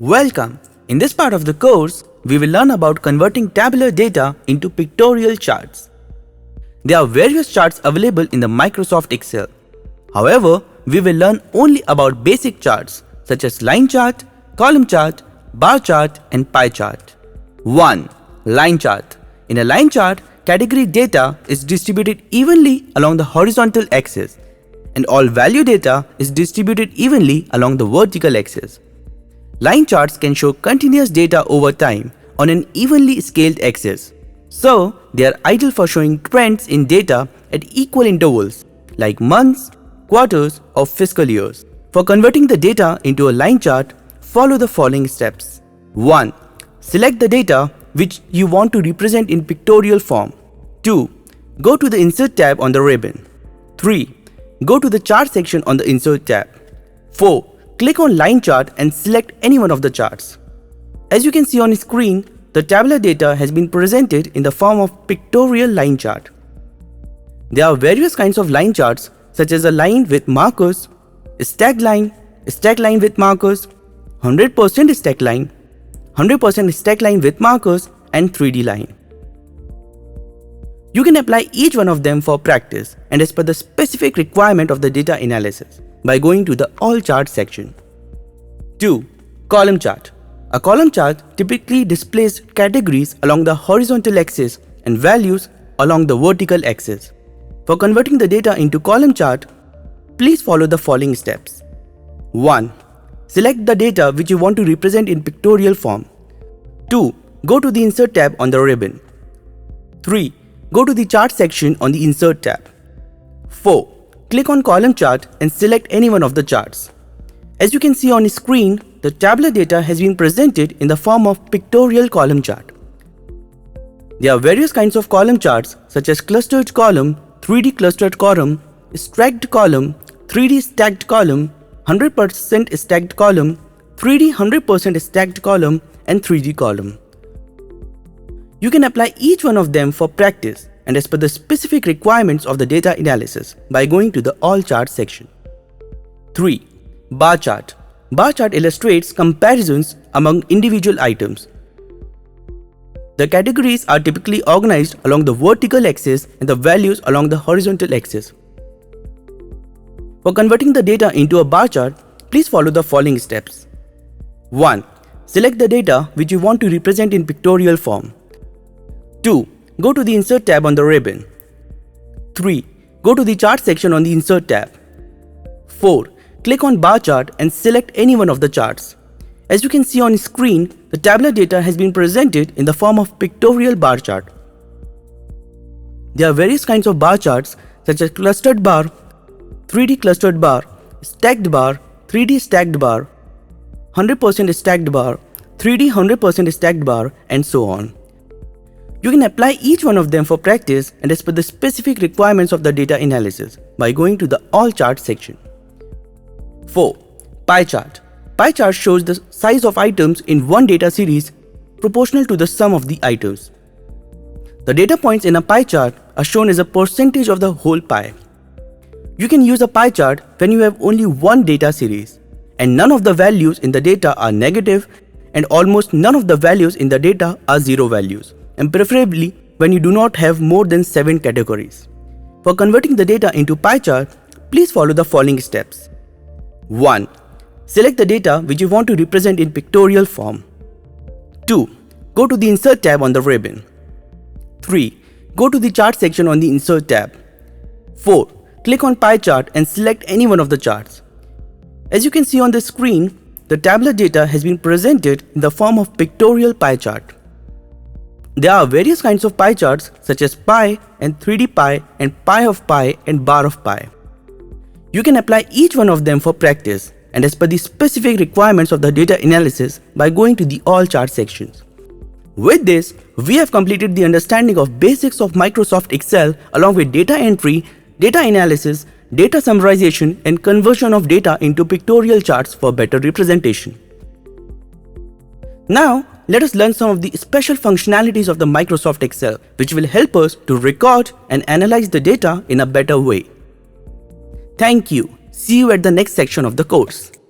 Welcome! In this part of the course, we will learn about converting tabular data into pictorial charts. There are various charts available in the Microsoft Excel. However, we will learn only about basic charts such as line chart, column chart, bar chart and pie chart. 1. Line chart. In a line chart, category data is distributed evenly along the horizontal axis and all value data is distributed evenly along the vertical axis. Line charts can show continuous data over time on an evenly scaled axis. So, they are ideal for showing trends in data at equal intervals like months, quarters or fiscal years. For converting the data into a line chart, follow the following steps. 1. Select the data which you want to represent in pictorial form. 2. Go to the Insert tab on the ribbon. 3. Go to the Chart section on the Insert tab. 4. Click on Line Chart and select any one of the charts. As you can see on screen, the tabular data has been presented in the form of pictorial line chart. There are various kinds of line charts such as a line with markers, stacked line with markers, 100% stacked line, 100% stacked line with markers and 3D line. You can apply each one of them for practice and as per the specific requirement of the data analysis by going to the All Chart section. 2. Column chart. A column chart typically displays categories along the horizontal axis and values along the vertical axis. For converting the data into column chart, please follow the following steps. 1. Select the data which you want to represent in pictorial form. 2. Go to the Insert tab on the ribbon. 3. Go to the Chart section on the Insert tab. 4. Click on Column Chart and select any one of the charts. As you can see on screen, the tabular data has been presented in the form of pictorial column chart. There are various kinds of column charts such as clustered column, 3D clustered column, stacked column, 3D stacked column, 100% stacked column, 3D 100% stacked column and 3D column. You can apply each one of them for practice and as per the specific requirements of the data analysis by going to the All Chart section. 3. Bar chart. Bar chart illustrates comparisons among individual items. The categories are typically organized along the vertical axis and the values along the horizontal axis. For converting the data into a bar chart, please follow the following steps. 1. Select the data which you want to represent in pictorial form. 2. Go to the Insert tab on the ribbon. 3. Go to the Chart section on the Insert tab. 4. Click on Bar Chart and select any one of the charts. As you can see on screen, the tabular data has been presented in the form of pictorial bar chart. There are various kinds of bar charts such as clustered bar, 3D clustered bar, stacked bar, 3D stacked bar, 100% stacked bar, 3D 100% stacked bar and so on. You can apply each one of them for practice and as per the specific requirements of the data analysis by going to the All Chart section. 4. Pie chart. Pie chart shows the size of items in one data series proportional to the sum of the items. The data points in a pie chart are shown as a percentage of the whole pie. You can use a pie chart when you have only one data series and none of the values in the data are negative and almost none of the values in the data are zero values, and preferably when you do not have more than 7 categories. For converting the data into pie chart, please follow the following steps. 1. Select the data which you want to represent in pictorial form. 2. Go to the Insert tab on the ribbon. 3. Go to the Chart section on the Insert tab. 4. Click on Pie Chart and select any one of the charts. As you can see on the screen, the tabular data has been presented in the form of pictorial pie chart. There are various kinds of pie charts such as pie and 3D pie and pie of pie and bar of pie. You can apply each one of them for practice and as per the specific requirements of the data analysis by going to the All Chart sections. With this, we have completed the understanding of basics of Microsoft Excel along with data entry, data analysis, data summarization and conversion of data into pictorial charts for better representation. Now, let us learn some of the special functionalities of the Microsoft Excel which will help us to record and analyze the data in a better way. Thank you. See you at the next section of the course.